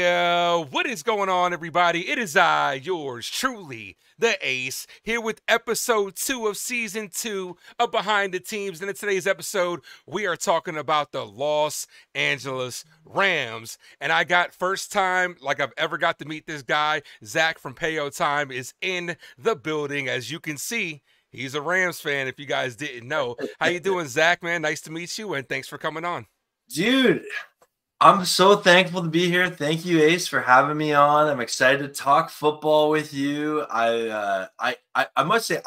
Yeah, what is going on, everybody? It is I, yours truly, the Ace, here with episode 2 of season 2 of Behind the Teams. And in today's episode, we are talking about the Los Angeles Rams. And I got first time, like I've ever got to meet this guy, Zach from Payo Time is in the building. As you can see, he's a Rams fan, if you guys didn't know. How you doing, Zach, man? Nice to meet you, and thanks for coming on. Dude, I'm so thankful to be here. Thank you, Ace, for having me on. I'm excited to talk football with you. I must say,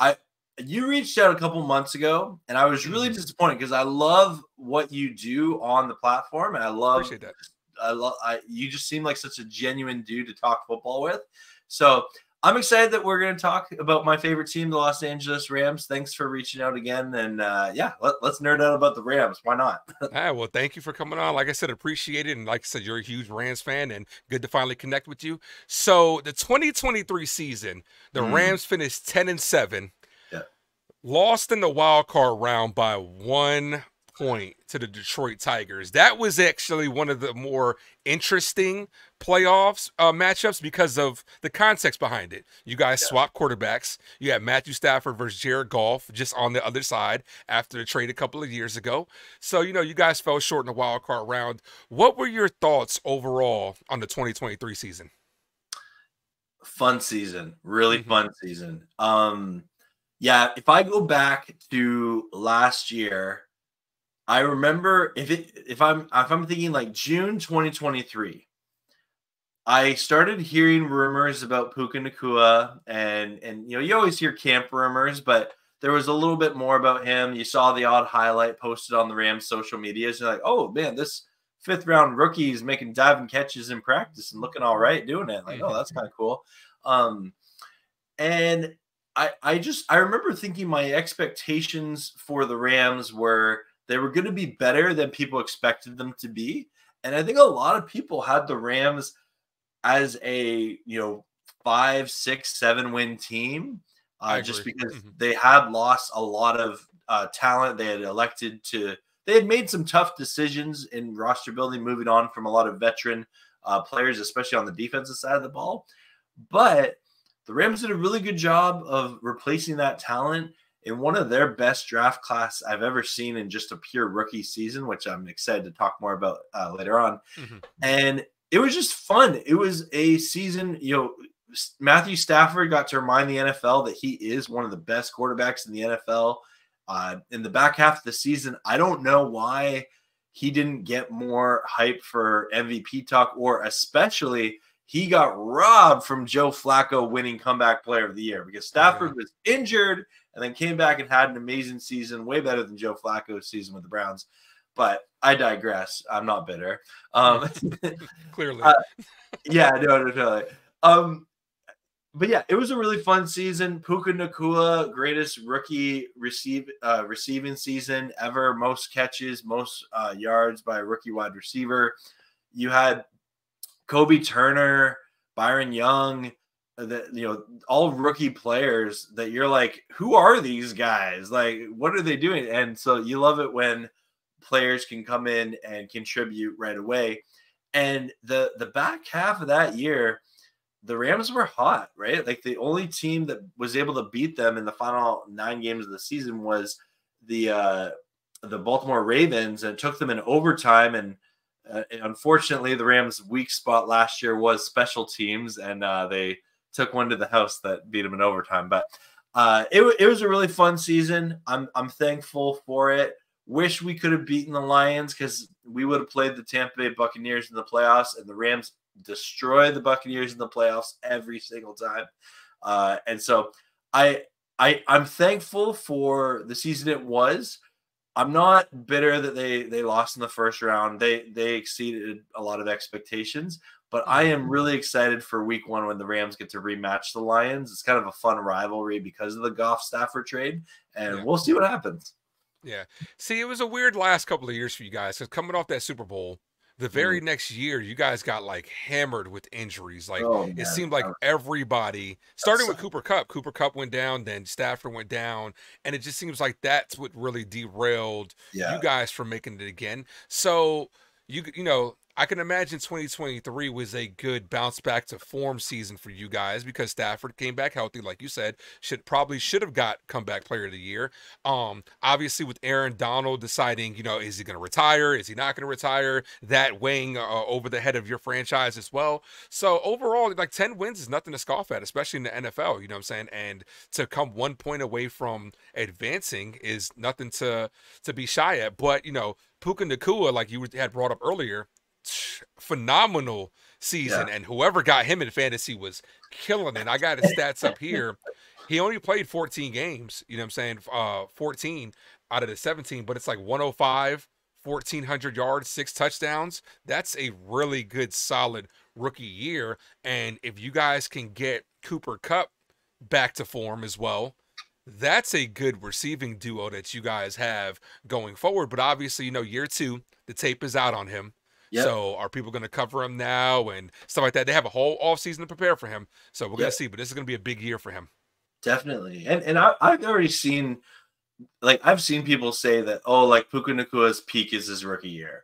you reached out a couple months ago, and I was really disappointed because I love what you do on the platform, and Appreciate that. You just seem like such a genuine dude to talk football with. So I'm excited that we're going to talk about my favorite team, the Los Angeles Rams. Thanks for reaching out again. And yeah, let's nerd out about the Rams. Why not? Well, thank you for coming on. Like I said, appreciate it. And like I said, you're a huge Rams fan and good to finally connect with you. So the 2023 season, the Rams finished 10-7, lost in the wild card round by 1 point to the Detroit Tigers. That was actually one of the more interesting playoffs matchups because of the context behind it. You guys swapped quarterbacks. You had Matthew Stafford versus Jared Goff just on the other side after the trade a couple of years ago. So, you guys fell short in the wild card round. What were your thoughts overall on the 2023 season? Fun season. Really fun season. Yeah, if I go back to last year, I remember if I'm thinking like June 2023, I started hearing rumors about Puka Nacua, and you always hear camp rumors, but there was a little bit more about him. You saw the odd highlight posted on the Rams social medias. You're like, oh man, this 5th round rookie is making diving catches in practice and looking all right doing it. Like, oh, that's kind of cool. And I remember thinking my expectations for the Rams were they were going to be better than people expected them to be. And I think a lot of people had the Rams as a, 5, 6, 7 win team, just because they had lost a lot of talent. They had made some tough decisions in roster building, moving on from a lot of veteran players, especially on the defensive side of the ball. But the Rams did a really good job of replacing that talent in one of their best draft class I've ever seen in just a pure rookie season, which I'm excited to talk more about later on. And it was just fun. It was a season, Matthew Stafford got to remind the NFL that he is one of the best quarterbacks in the NFL. In the back half of the season, I don't know why he didn't get more hype for MVP talk, or especially he got robbed from Joe Flacco winning comeback player of the year because Stafford was injured and then came back and had an amazing season, way better than Joe Flacco's season with the Browns. But I digress. I'm not bitter. Clearly. Yeah, no, totally. But yeah, it was a really fun season. Puka Nacua, greatest rookie receiving season ever. Most catches, most yards by a rookie wide receiver. You had Kobe Turner, Byron Young, all rookie players that you're like, who are these guys? Like, what are they doing? And so you love it when players can come in and contribute right away. And the back half of that year, the Rams were hot, right? Like the only team that was able to beat them in the final 9 games of the season was the Baltimore Ravens, and it took them in overtime. And unfortunately, the Rams' weak spot last year was special teams, and they took one to the house that beat them in overtime. But it was a really fun season. I'm thankful for it. Wish we could have beaten the Lions because we would have played the Tampa Bay Buccaneers in the playoffs, and the Rams destroy the Buccaneers in the playoffs every single time. And so I'm thankful for the season it was. I'm not bitter that they lost in the first round. They exceeded a lot of expectations, but I am really excited for week 1 when the Rams get to rematch the Lions. It's kind of a fun rivalry because of the Goff Stafford trade, and we'll see what happens. Yeah. See, it was a weird last couple of years for you guys because coming off that Super Bowl, the very next year, you guys got like hammered with injuries. Like it seemed like everybody, starting with Cooper Kupp. Cooper Kupp went down, then Stafford went down, and it just seems like that's what really derailed you guys from making it again. So you know, I can imagine 2023 was a good bounce back to form season for you guys because Stafford came back healthy, like you said. Should have got comeback player of the year. Obviously with Aaron Donald deciding, is he going to retire? Is he not going to retire? That weighing over the head of your franchise as well. So overall, like 10 wins is nothing to scoff at, especially in the NFL. You know what I'm saying? And to come 1 point away from advancing is nothing to be shy at. But Puka Nacua, like you had brought up earlier, phenomenal season, and whoever got him in fantasy was killing it. I got his stats up here. He only played 14 games, you know what I'm saying? 14 out of the 17, but it's like 105, 1,400 yards, 6 touchdowns. That's a really good, solid rookie year. And if you guys can get Cooper Kupp back to form as well, that's a good receiving duo that you guys have going forward. But obviously, year 2, the tape is out on him. Yep. So are people going to cover him now and stuff like that? They have a whole offseason to prepare for him. So we're going to see, but this is going to be a big year for him. Definitely. And I've already seen, I've seen people say that, like Puka Nacua's peak is his rookie year.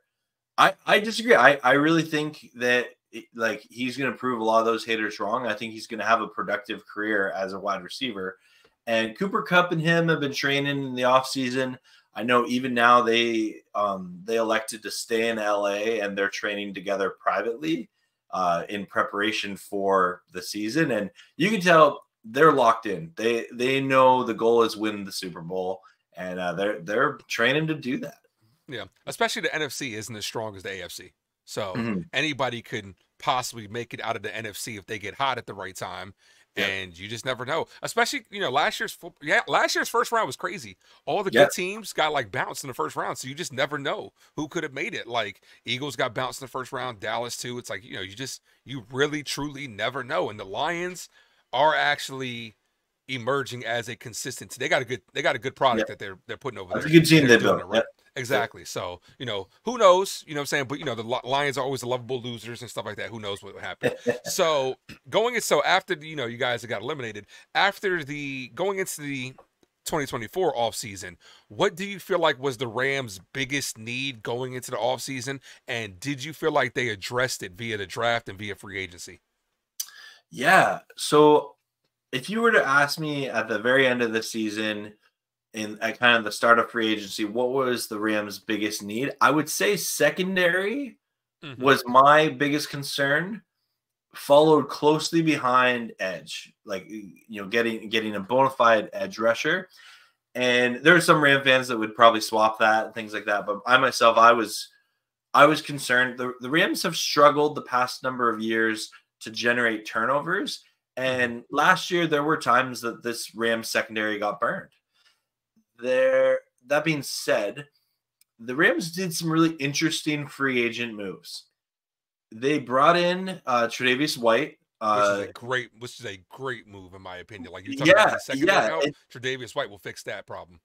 I disagree. I really think that he's going to prove a lot of those haters wrong. I think he's going to have a productive career as a wide receiver. And Cooper Kupp and him have been training in the offseason. I know even now they elected to stay in LA and they're training together privately in preparation for the season. And you can tell they're locked in. They know the goal is win the Super Bowl, and they're training to do that. Yeah, especially the NFC isn't as strong as the AFC. So anybody could possibly make it out of the NFC if they get hot at the right time. And you just never know. Especially, last year's first round was crazy. All the good teams got bounced in the first round, so you just never know who could have made it. Like Eagles got bounced in the first round, Dallas too. It's like, you really truly never know. And the Lions are actually emerging as a consistent. They got a good product that they're putting over there. That's a good team they built. Right. Exactly. So, who knows, you know what I'm saying? But, the Lions are always the lovable losers and stuff like that. Who knows what would happen? So after, you guys got eliminated, going into the 2024 offseason, what do you feel like was the Rams' biggest need going into the offseason? And did you feel like they addressed it via the draft and via free agency? Yeah. So if you were to ask me at the very end of the season, at kind of the start of free agency, what was the Rams' biggest need? I would say secondary was my biggest concern, followed closely behind edge, getting a bona fide edge rusher. And there are some Ram fans that would probably swap that and things like that. But I myself, I was concerned. The Rams have struggled the past number of years to generate turnovers. And last year, there were times that this Rams secondary got burned. That being said, the Rams did some really interesting free agent moves. They brought in Tre'Davious White, which is a great move in my opinion. Like you talking about the secondary help, Tre'Davious White will fix that problem.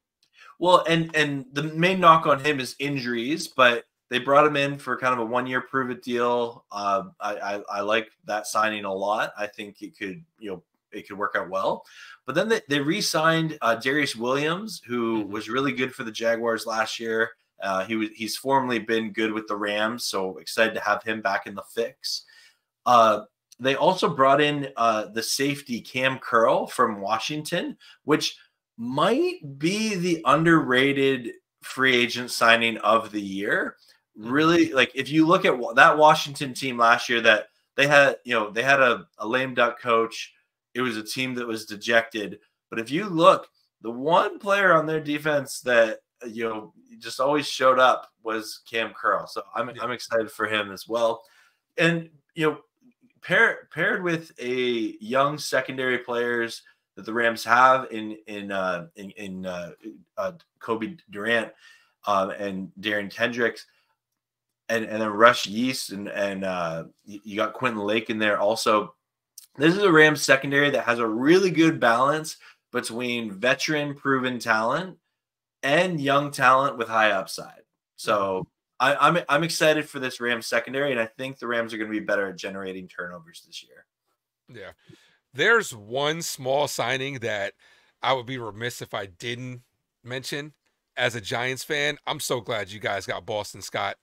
Well, and the main knock on him is injuries, but they brought him in for kind of a 1-year prove-it deal. I like that signing a lot. I think it could work out well. But then they re-signed Darius Williams, who was really good for the Jaguars last year. He's formerly been good with the Rams, so excited to have him back in the fix. They also brought in the safety Cam Curl from Washington, which might be the underrated free agent signing of the year. Really, if you look at that Washington team last year, that they had a lame duck coach. It was a team that was dejected. But if you look, the one player on their defense that just always showed up was Cam Curl. So I'm excited for him as well. And paired with a young secondary players that the Rams have in Kobe Durant and Darren Kendricks, and then Rush Yeast and you got Quentin Lake in there also. This is a Rams secondary that has a really good balance between veteran proven talent and young talent with high upside. So I'm excited for this Rams secondary, and I think the Rams are going to be better at generating turnovers this year. Yeah. There's one small signing that I would be remiss if I didn't mention as a Giants fan. I'm so glad you guys got Boston Scott.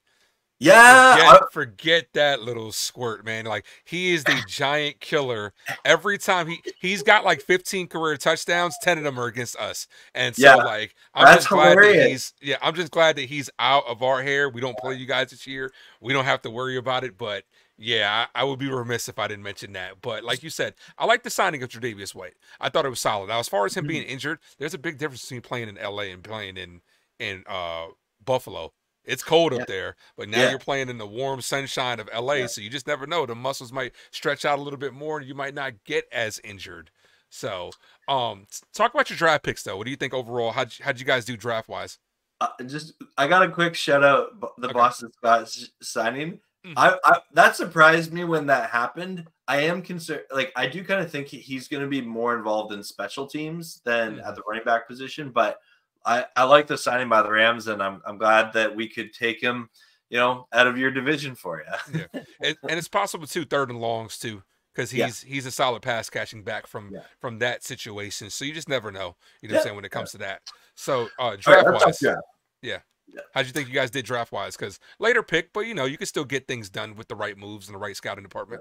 Yeah, Forget that little squirt, man. Like, he is the giant killer. Every time he's got like 15 career touchdowns, 10 of them are against us. And so, yeah, like, that's hilarious. I'm just glad that he's out of our hair. We don't play you guys this year. We don't have to worry about it. But yeah, I would be remiss if I didn't mention that. But like you said, I like the signing of Tre'Davious White. I thought it was solid. Now, as far as him being injured, there's a big difference between playing in LA and playing in Buffalo. It's cold up there, but now you're playing in the warm sunshine of LA, so you just never know. The muscles might stretch out a little bit more, and you might not get as injured. So, talk about your draft picks, though. What do you think overall? How'd you guys do draft wise? I got a quick shout out the Boston Scott signing. I that surprised me when that happened. I am concerned. Like, I do kind of think he's going to be more involved in special teams than at the running back position, but I like the signing by the Rams, and I'm glad that we could take him, out of your division for you. Yeah, and it's possible too, third and longs too, because he's a solid pass catching back from that situation. So you just never know. You know what I'm saying when it comes to that. So draft wise, how'd you think you guys did draft wise? Because later pick, but you can still get things done with the right moves and the right scouting department.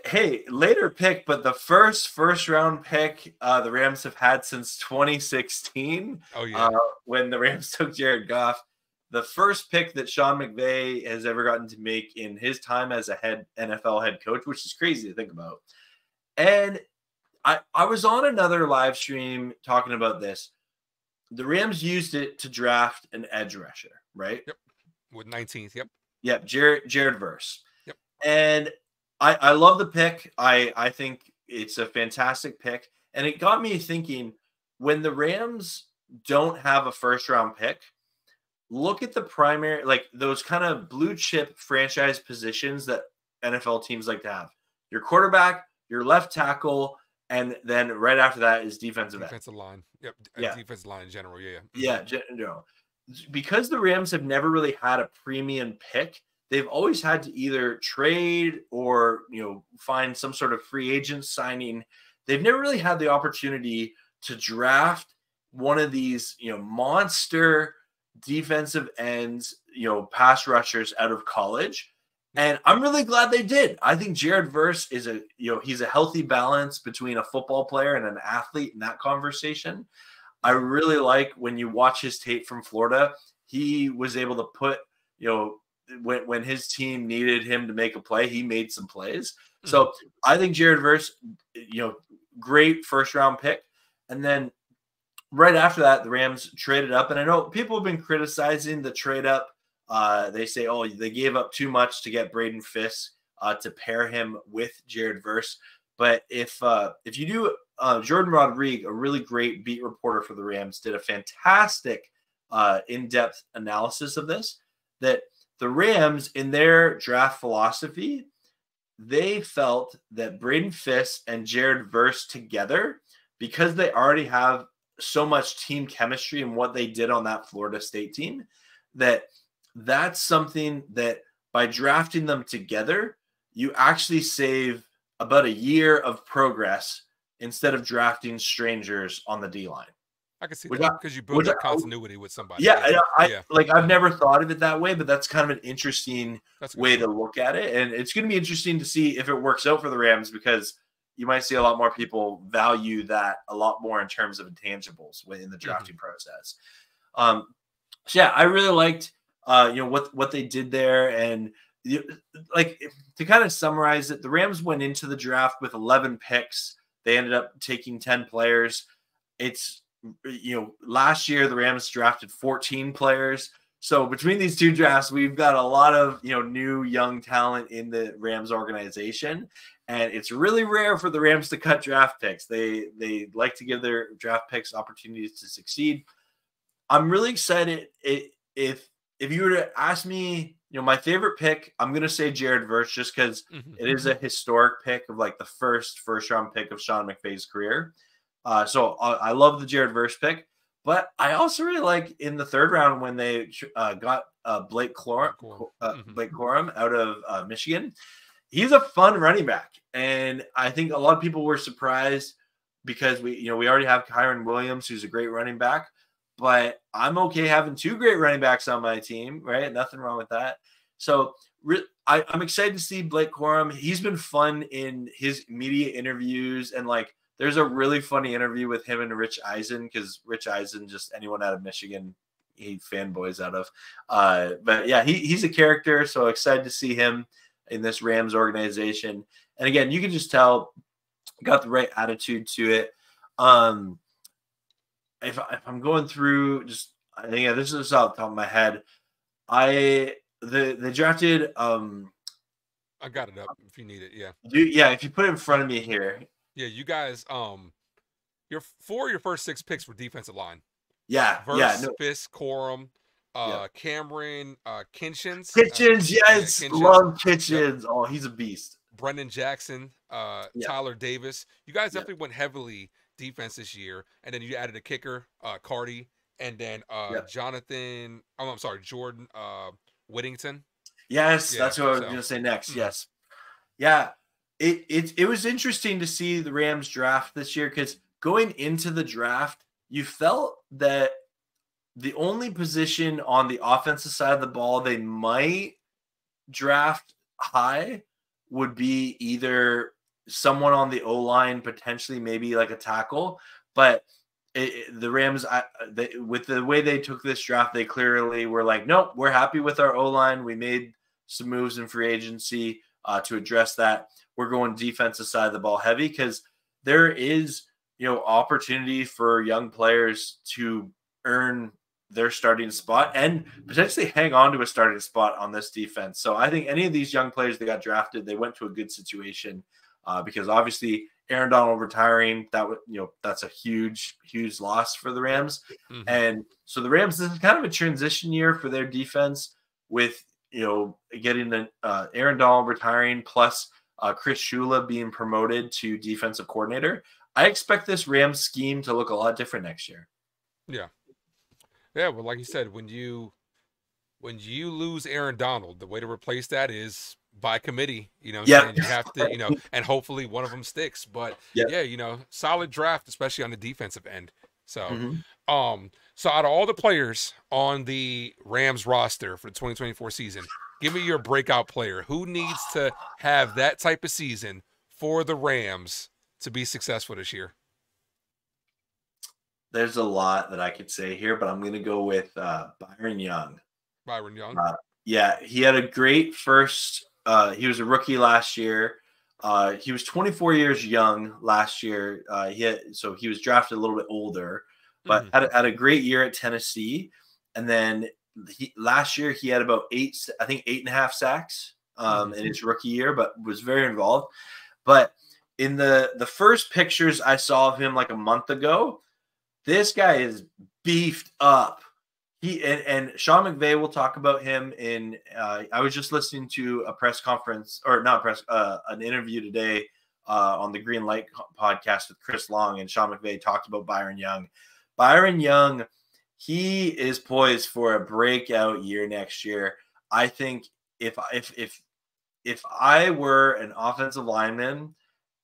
Hey, later pick, but the first round pick the Rams have had since 2016. Oh yeah, when the Rams took Jared Goff, the first pick that Sean McVay has ever gotten to make in his time as a NFL head coach, which is crazy to think about. And I was on another live stream talking about this. The Rams used it to draft an edge rusher, right? Yep. With 19th. Yep. Yep. Jared Verse. Yep. And I love the pick. I think it's a fantastic pick. And it got me thinking, when the Rams don't have a first round pick, look at the primary, like those kind of blue chip franchise positions that NFL teams like to have. Your quarterback, your left tackle, and then right after that is defensive line. Yep. Defensive line in general. Yeah. Yeah. Because the Rams have never really had a premium pick, they've always had to either trade or, find some sort of free agent signing. They've never really had the opportunity to draft one of these, monster defensive ends, pass rushers out of college. And I'm really glad they did. I think Jared Verse is he's a healthy balance between a football player and an athlete in that conversation. I really like when you watch his tape from Florida, he was able to put, when his team needed him to make a play, he made some plays. So I think Jared Verse, great first round pick. And then right after that, the Rams traded up. And I know people have been criticizing the trade up. They say, they gave up too much to get Braden Fisk to pair him with Jared Verse. But if you do, Jordan Rodriguez, a really great beat reporter for the Rams, did a fantastic in-depth analysis of this, that the Rams, in their draft philosophy, they felt that Braden Fisk and Jared Verse together, because they already have so much team chemistry in what they did on that Florida State team, that's something that by drafting them together, you actually save about a year of progress instead of drafting strangers on the D-line. I can see that because you build that continuity with somebody. Yeah, I've never thought of it that way, but that's kind of an interesting way to look at it. And it's going to be interesting to see if it works out for the Rams, because you might see a lot more people value that a lot more in terms of intangibles in the drafting process. So yeah, I really liked what they did there. And like, to kind of summarize it, the Rams went into the draft with 11 picks. They ended up taking 10 players. It's, last year the Rams drafted 14 players. So between these two drafts, we've got a lot of, new young talent in the Rams organization. And it's really rare for the Rams to cut draft picks. They like to give their draft picks opportunities to succeed. I'm really excited. If you were to ask me, my favorite pick, I'm going to say Jared Verse, just because it is a historic pick of like the first round pick of Sean McVay's career. So I love the Jared Verse pick, but I also really like in the third round when they got Blake Corum out of Michigan. He's a fun running back, and I think a lot of people were surprised because we already have Kyron Williams, who's a great running back, but I'm okay having two great running backs on my team, right? Nothing wrong with that. So I'm excited to see Blake Corum. He's been fun in his media interviews, and like there's a really funny interview with him and Rich Eisen, because Rich Eisen, just anyone out of Michigan, he fanboys out of. But yeah, he's a character, so excited to see him in this Rams organization. And again, you can just tell got the right attitude to it. If I'm going through, just I think, yeah, this is off the top of my head. They drafted. I got it up if you need it. Yeah. If you put it in front of me here. Yeah, you guys. Your first 6 picks were defensive line. Yeah. Verse, Fisk, Corum, Cameron, Kitchens. Kitchens, Kitchens. Love Kitchens. Yep. Oh, he's a beast. Brendan Jackson, Tyler Davis. You guys definitely went heavily defense this year, and then you added a kicker, Cardi, and then Jordan Whittington. Yes, that's what I was going to say next. Yes. Yeah. It was interesting to see the Rams draft this year, because going into the draft, you felt that the only position on the offensive side of the ball they might draft high would be either someone on the O-line, potentially maybe like a tackle. But the Rams, with the way they took this draft, they clearly were like, nope, we're happy with our O-line. We made some moves in free agency to address that. We're going defensive side of the ball heavy, because there is, opportunity for young players to earn their starting spot and potentially hang on to a starting spot on this defense. So I think any of these young players that got drafted, they went to a good situation, because obviously Aaron Donald retiring, that's a huge, huge loss for the Rams. Mm-hmm. And so the Rams, this is kind of a transition year for their defense, with, getting Aaron Donald retiring, plus Chris Shula being promoted to defensive coordinator. I expect this Rams scheme to look a lot different next year. Yeah. Yeah, well, like you said, when you lose Aaron Donald, the way to replace that is by committee. You have to, and hopefully one of them sticks. But solid draft, especially on the defensive end. So, so out of all the players on the Rams roster for the 2024 season, give me your breakout player. Who needs to have that type of season for the Rams to be successful this year? There's a lot that I could say here, but I'm going to go with Byron Young. Byron Young? He had a great first. He was a rookie last year. He was 24 years young last year. So he was drafted a little bit older, but had a great year at Tennessee. And then last year he had about 8.5 sacks in his rookie year, but was very involved. But in the first pictures I saw of him like a month ago, this guy is beefed up. And Sean McVay will talk about him in. I was just listening to a press conference, or not press, an interview today on the Green Light podcast with Chris Long, and Sean McVay talked about Byron Young. Byron Young, he is poised for a breakout year next year. I think if I were an offensive lineman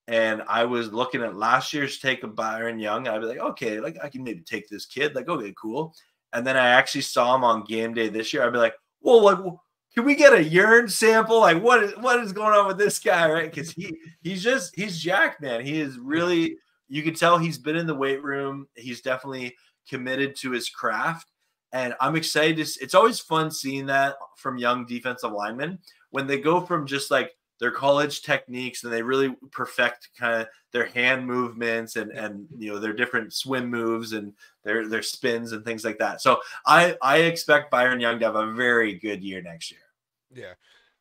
and I was looking at last year's take of Byron Young, I'd be like, okay, like I can maybe take this kid. Like, okay, cool. And then I actually saw him on game day this year. I'd be like, well, like, can we get a urine sample? Like, what is going on with this guy, right? Because he's jacked, man. He is really, you can tell he's been in the weight room. He's definitely committed to his craft. And I'm excited. It's always fun seeing that from young defensive linemen when they go from just like their college techniques and they really perfect kind of their hand movements and their different swim moves and their spins and things like that. So I expect Byron Young to have a very good year next year. Yeah.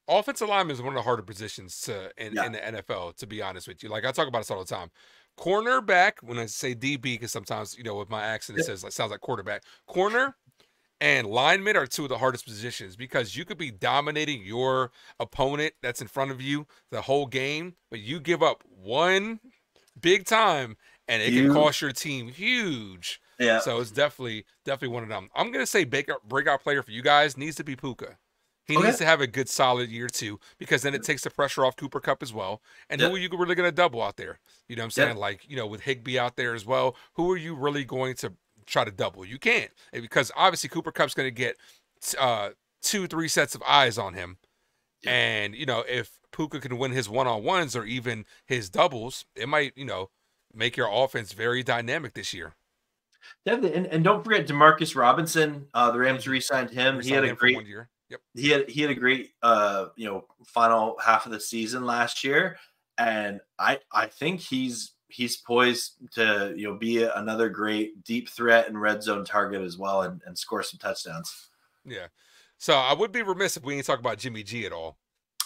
Offensive lineman is one of the harder positions in the NFL, to be honest with you. Like I talk about this all the time. Cornerback, when I say DB, because sometimes, with my accent, it sounds like quarterback. Corner and linemen are two of the hardest positions because you could be dominating your opponent that's in front of you the whole game, but you give up one big time and it can cost your team huge. Yeah. So it's definitely one of them. I'm going to say breakout player for you guys needs to be Puka. He needs to have a good solid year too, because then it takes the pressure off Cooper Kupp as well. And who are you really going to double out there? You know what I'm saying? Like, with Higbee out there as well, who are you really going to try to double? You can't, because obviously Cooper Kupp's going to get 2-3 sets of eyes on him. Yeah. And, if Puka can win his one-on-ones or even his doubles, it might, make your offense very dynamic this year. Definitely. And don't forget DeMarcus Robinson. The Rams Mm-hmm. re-signed him. He had Resign a him for great 1 year. Yep. he had a great final half of the season last year. And I think he's poised to be another great deep threat and red zone target as well, and score some touchdowns. Yeah. So I would be remiss if we didn't talk about Jimmy G at all.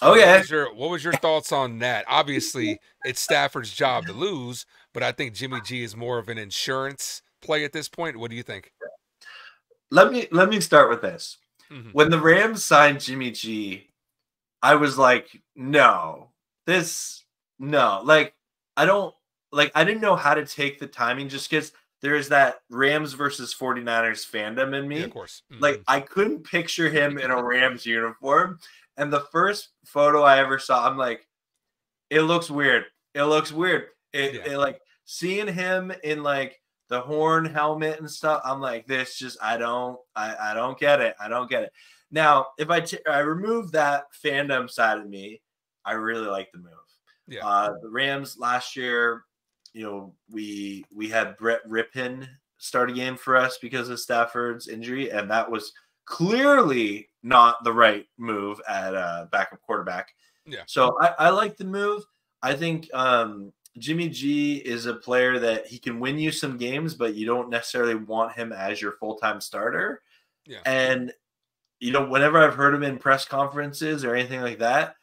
Oh What yeah. was your thoughts on that? Obviously, it's Stafford's job to lose, but I think Jimmy G is more of an insurance play at this point. What do you think? Let me start with this. Mm-hmm. When the Rams signed Jimmy G, I was like, no, like, I didn't know how to take the timing just because there's that Rams versus 49ers fandom in me. Yeah, of course. Mm-hmm. Like, I couldn't picture him in a Rams uniform. And the first photo I ever saw, I'm like, it looks weird. It looks weird. It like seeing him in like the horn helmet and stuff. I'm like, this just, I don't get it. I don't get it. Now, if I remove that fandom side of me, I really like the move. Yeah. The Rams last year, we had Brett Rippon start a game for us because of Stafford's injury, and that was clearly not the right move at backup quarterback. Yeah. So I like the move. I think Jimmy G is a player that he can win you some games, but you don't necessarily want him as your full-time starter. Yeah. And whenever I've heard him in press conferences or anything like that,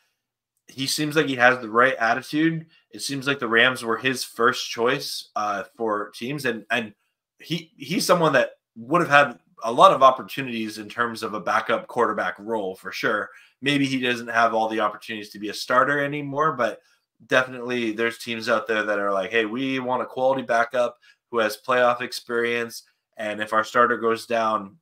he seems like he has the right attitude. It seems like the Rams were his first choice for teams. And he's someone that would have had a lot of opportunities in terms of a backup quarterback role for sure. Maybe he doesn't have all the opportunities to be a starter anymore, but definitely there's teams out there that are like, hey, we want a quality backup who has playoff experience. And if our starter goes down,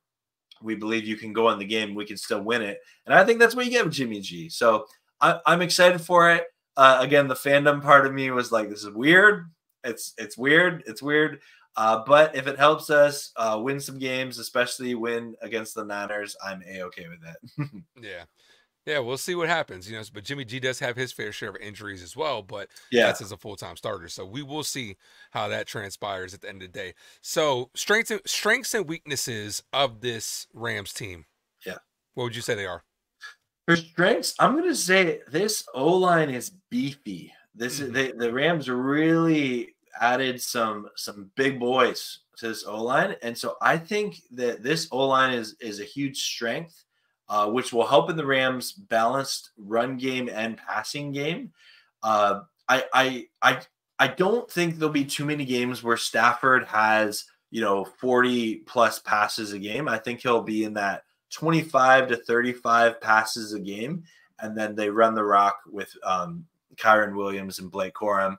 we believe you can go in the game. We can still win it. And I think that's what you get with Jimmy G. So I'm excited for it. Again, the fandom part of me was like, this is weird. It's weird. It's weird. But if it helps us win some games, especially win against the Niners, I'm A-okay with that. Yeah. Yeah, we'll see what happens. But Jimmy G does have his fair share of injuries as well, but Yeah. that's as a full-time starter. So we will see how that transpires at the end of the day. So strengths and weaknesses of this Rams team. Yeah. What would you say they are? For strengths, I'm going to say this O-line is beefy. This is the Rams really added some big boys to this O-line, and so I think that this O-line is a huge strength, which will help in the Rams' balanced run game and passing game. I don't think there'll be too many games where Stafford has 40 plus passes a game. I think he'll be in that 25 to 35 passes a game, and then they run the rock with Kyron Williams and Blake Corum.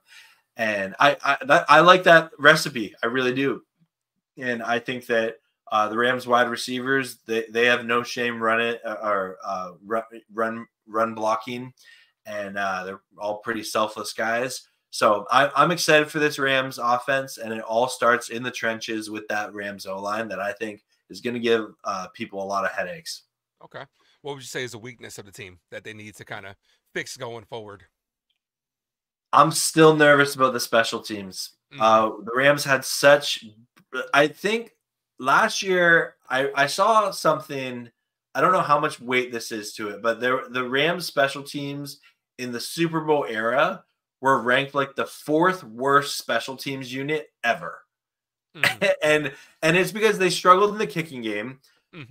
And I like that recipe. I really do. And I think that the Rams wide receivers, they have no shame run blocking, and they're all pretty selfless guys. So I'm excited for this Rams offense, and it all starts in the trenches with that Rams O-line that I think is going to give people a lot of headaches. Okay. What would you say is a weakness of the team that they need to kind of fix going forward? I'm still nervous about the special teams. The Rams had I think last year I saw something, I don't know how much weight this is to it, but the Rams special teams in the Super Bowl era were ranked like the 4th worst special teams unit ever. And it's because they struggled in the kicking game.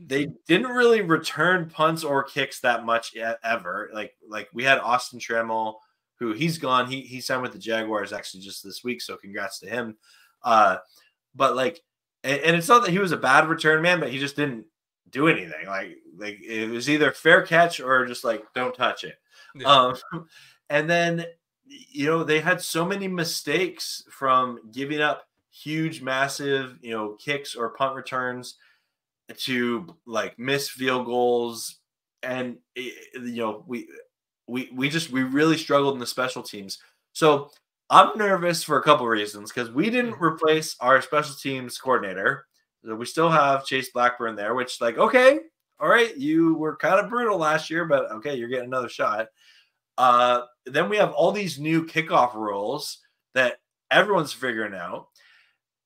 They didn't really return punts or kicks that much ever. Like we had Austin Trammell, who he's gone. He signed with the Jaguars actually just this week, so congrats to him. But like, and it's not that he was a bad return man, but he just didn't do anything. Like it was either fair catch or just like don't touch it. Yeah. And then they had so many mistakes from giving up huge, massive, kicks or punt returns to like missed field goals. And, we really struggled in the special teams. So I'm nervous for a couple of reasons because we didn't replace our special teams coordinator. We still have Chase Blackburn there, which like, okay, all right, you were kind of brutal last year, but okay, you're getting another shot. Then we have all these new kickoff rules that everyone's figuring out.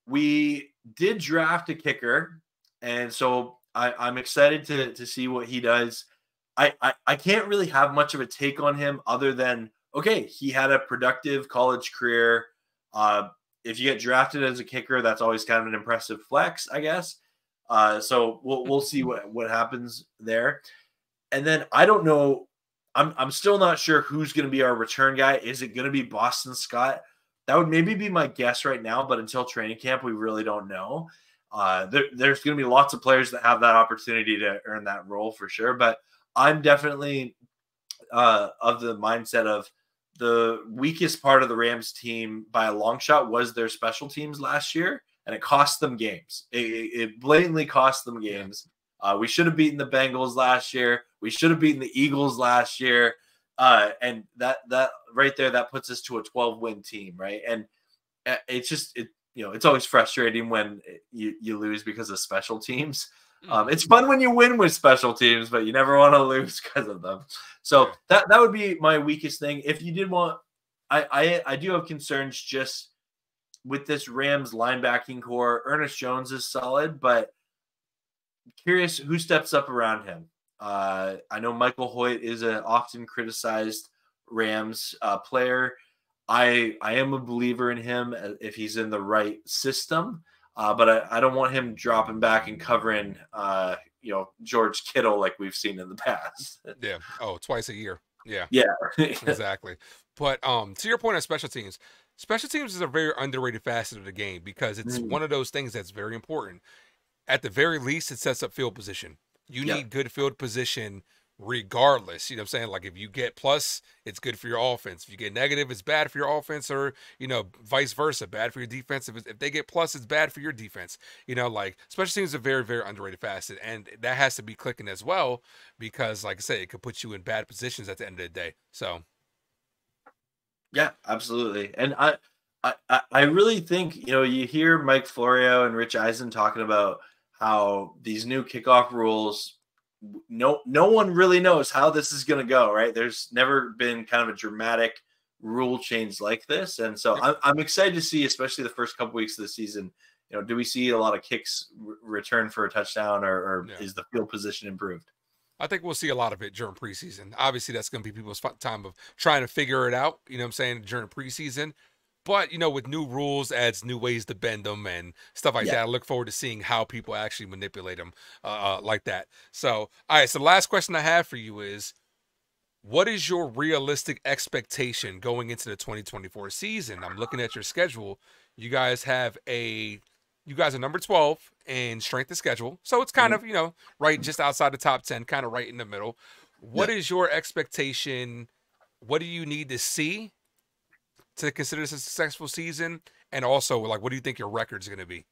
We did draft a kicker, and so I'm excited to see what he does. I can't really have much of a take on him other than, okay, he had a productive college career. If you get drafted as a kicker, that's always kind of an impressive flex, I guess. So we'll see what happens there. And then I don't know. I'm still not sure who's going to be our return guy. Is it going to be Boston Scott? That would maybe be my guess right now, but until training camp, we really don't know. There's going to be lots of players that have that opportunity to earn that role for sure. But I'm definitely of the mindset of the weakest part of the Rams team by a long shot was their special teams last year, and it cost them games. It blatantly cost them games. We should have beaten the Bengals last year. We should have beaten the Eagles last year. And that right there, that puts us to a 12-win team, right? And it's just it's always frustrating when you lose because of special teams. It's fun when you win with special teams, but you never want to lose because of them. So that would be my weakest thing. If you did want, I do have concerns just with this Rams linebacking core. Ernest Jones is solid, but curious who steps up around him. I know Michael Hoyt is an often criticized Rams player. I am a believer in him if he's in the right system, but I don't want him dropping back and covering George Kittle like we've seen in the past. Yeah. Oh, twice a year. Yeah. Yeah. Exactly. But to your point on special teams is a very underrated facet of the game because it's one of those things that's very important. At the very least, it sets up field position. You need good field position regardless. You know what I'm saying? Like if you get plus, it's good for your offense. If you get negative, it's bad for your offense, or vice versa, bad for your defense. If they get plus, it's bad for your defense. Like special teams is a very, very underrated facet, and that has to be clicking as well because, like I say, it could put you in bad positions at the end of the day. So, yeah, absolutely. And I really think you hear Mike Florio and Rich Eisen talking about how these new kickoff rules, no one really knows how this is going to go, right? There's never been kind of a dramatic rule change like this. And so I'm excited to see, especially the first couple weeks of the season, do we see a lot of kicks return for a touchdown or is the field position improved? I think we'll see a lot of it during preseason. Obviously, that's going to be people's time of trying to figure it out, you know what I'm saying, during preseason. But, with new rules adds new ways to bend them and stuff like that. I look forward to seeing how people actually manipulate them like that. So, all right. So the last question I have for you is, what is your realistic expectation going into the 2024 season? I'm looking at your schedule. You guys are number 12 in strength of schedule. So it's kind of, right just outside the top 10, kind of right in the middle. What is your expectation? What do you need to see to consider this a successful season? And also, like, what do you think your record's going to be?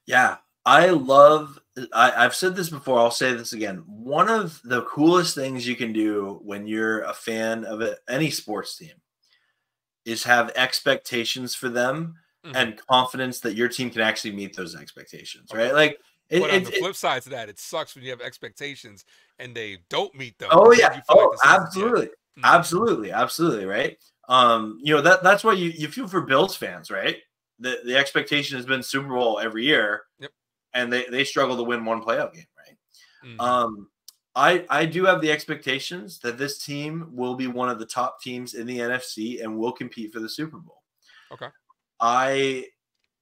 Yeah, I've said this before. I'll say this again. One of the coolest things you can do when you're a fan of any sports team is have expectations for them and confidence that your team can actually meet those expectations, right? Like, but on the flip side to that, it sucks when you have expectations and they don't meet them. Oh yeah. Absolutely. Absolutely. Right. That's why you feel for Bills fans, right? The expectation has been Super Bowl every year, and they struggle to win one playoff game, right? I do have the expectations that this team will be one of the top teams in the NFC and will compete for the Super Bowl. Okay. I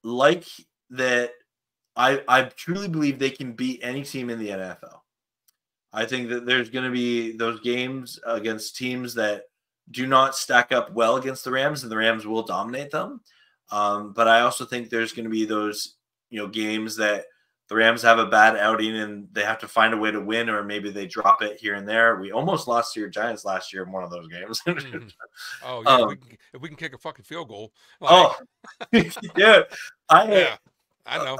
like that. I truly believe they can beat any team in the NFL. I think that there's going to be those games against teams that do not stack up well against the Rams, and the Rams will dominate them. But I also think there's going to be those, games that the Rams have a bad outing and they have to find a way to win, or maybe they drop it here and there. We almost lost to your Giants last year in one of those games. Oh yeah, if we can kick a fucking field goal. Yeah, I know.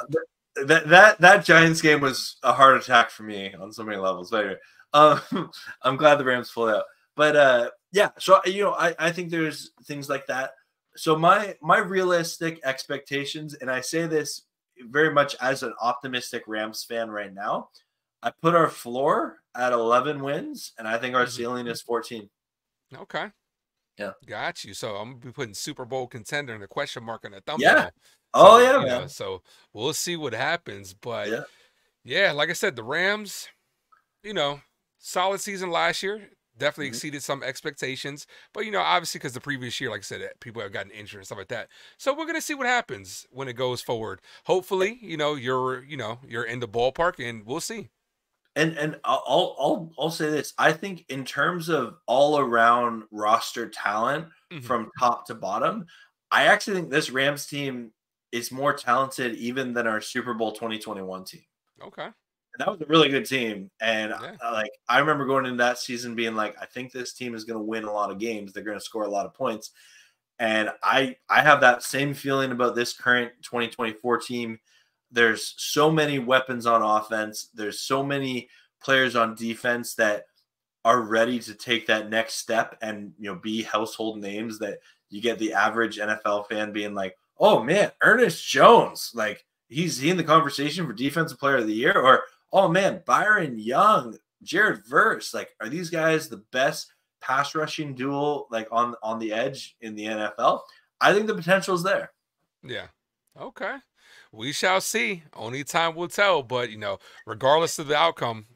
That Giants game was a heart attack for me on so many levels. But anyway, I'm glad the Rams pulled out. But so I think there's things like that. So my realistic expectations, and I say this very much as an optimistic Rams fan right now, I put our floor at 11 wins, and I think our Mhm. ceiling is 14. Okay. Yeah. Got you. So I'm gonna be putting Super Bowl contender and a question mark on the Yeah. thumbnail. Oh So, yeah, you know, man. so we'll see what happens. But Yeah. yeah, like I said, the Rams, you know, solid season last year. Definitely Mhm. exceeded some expectations. But, you know, obviously because the previous year, like I said, people have gotten injured and stuff like that. So we're gonna see what happens when it goes forward. Hopefully, you're in the ballpark and we'll see. And I'll say this. I think in terms of all around roster talent Hmm. from top to bottom, I actually think this Rams team is more talented even than our Super Bowl 2021 team. Okay. And that was a really good team. And Yeah. like I remember going into that season being like, I think this team is going to win a lot of games. They're going to score a lot of points. And I have that same feeling about this current 2024 team. There's so many weapons on offense. There's so many players on defense that are ready to take that next step and be household names that you get the average NFL fan being like, "Oh man, Ernest Jones, like he's in the conversation for defensive player of the year," or "Oh man, Byron Young, Jared Verse, like are these guys the best pass rushing duel like on the edge in the NFL?" I think the potential is there. Yeah. Okay. We shall see. Only time will tell. But, regardless of the outcome,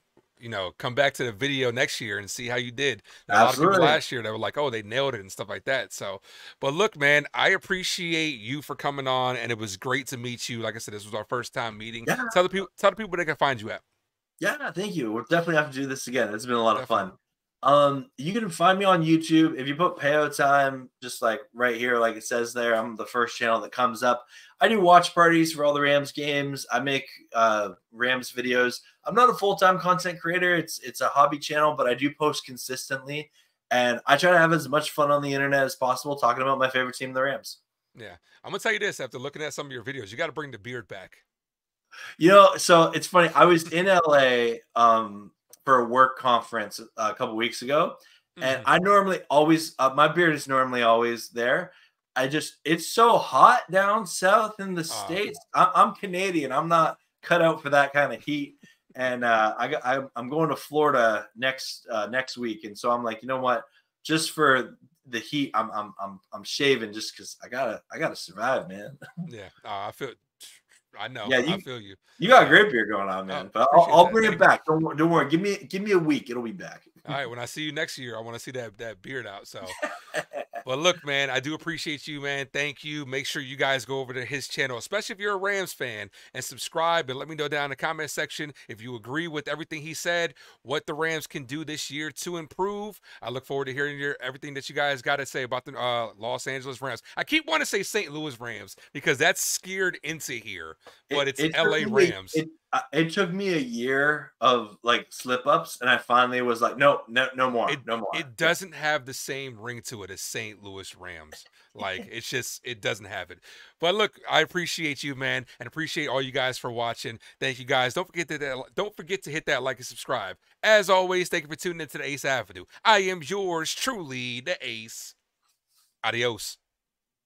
come back to the video next year and see how you did. There are a lot of people Absolutely. last year that were like, oh, they nailed it and stuff like that. So, but look, man, I appreciate you for coming on, and it was great to meet you. Like I said, this was our first time meeting. Yeah. Tell the people where they can find you at. Yeah, thank you. We'll definitely have to do this again. It's been a lot of Definitely. fun. You can find me on YouTube. If you put Payo Time, just like right here, like it says there, I'm the first channel that comes up. I do watch parties for all the Rams games. I make Rams videos. I'm not a full-time content creator. It's a hobby channel, but I do post consistently. And I try to have as much fun on the internet as possible talking about my favorite team, the Rams. Yeah. I'm going to tell you this after looking at some of your videos, you got to bring the beard back. So it's funny. I was in LA for a work conference a couple weeks ago, and Hmm. I normally always my beard is normally always there. It's so hot down south in the Uh, states. I'm Canadian. I'm not cut out for that kind of heat. And I'm going to Florida next week, and so I'm like, you know what? Just for the heat, I'm shaving just because I gotta survive, man. yeah. I know. Yeah, I you feel you. you got a So, great beard going on, man. But appreciate I'll that. bring it Thank you. back. Don't worry. Give me a week. It'll be back. All right, when I see you next year, I want to see that beard out. So, but look, man, I do appreciate you, man. Thank you. Make sure you guys go over to his channel, especially if you're a Rams fan, and subscribe and let me know down in the comment section if you agree with everything he said, what the Rams can do this year to improve. I look forward to hearing everything that you guys got to say about the Los Angeles Rams. I keep wanting to say St. Louis Rams because that's scared into here, but It it's it took LA me Rams. it took me a year of like slip ups, and I finally was like, no, no, no more, it no more. it Yeah, doesn't have the same ring to it as St. Louis Rams. Like it's just it doesn't have it. But look, I appreciate you, man, and appreciate all you guys for watching. Thank you guys. Don't forget to hit that like and subscribe. As always, thank you for tuning into the Ace Avenue. I am yours truly, the Ace. Adios.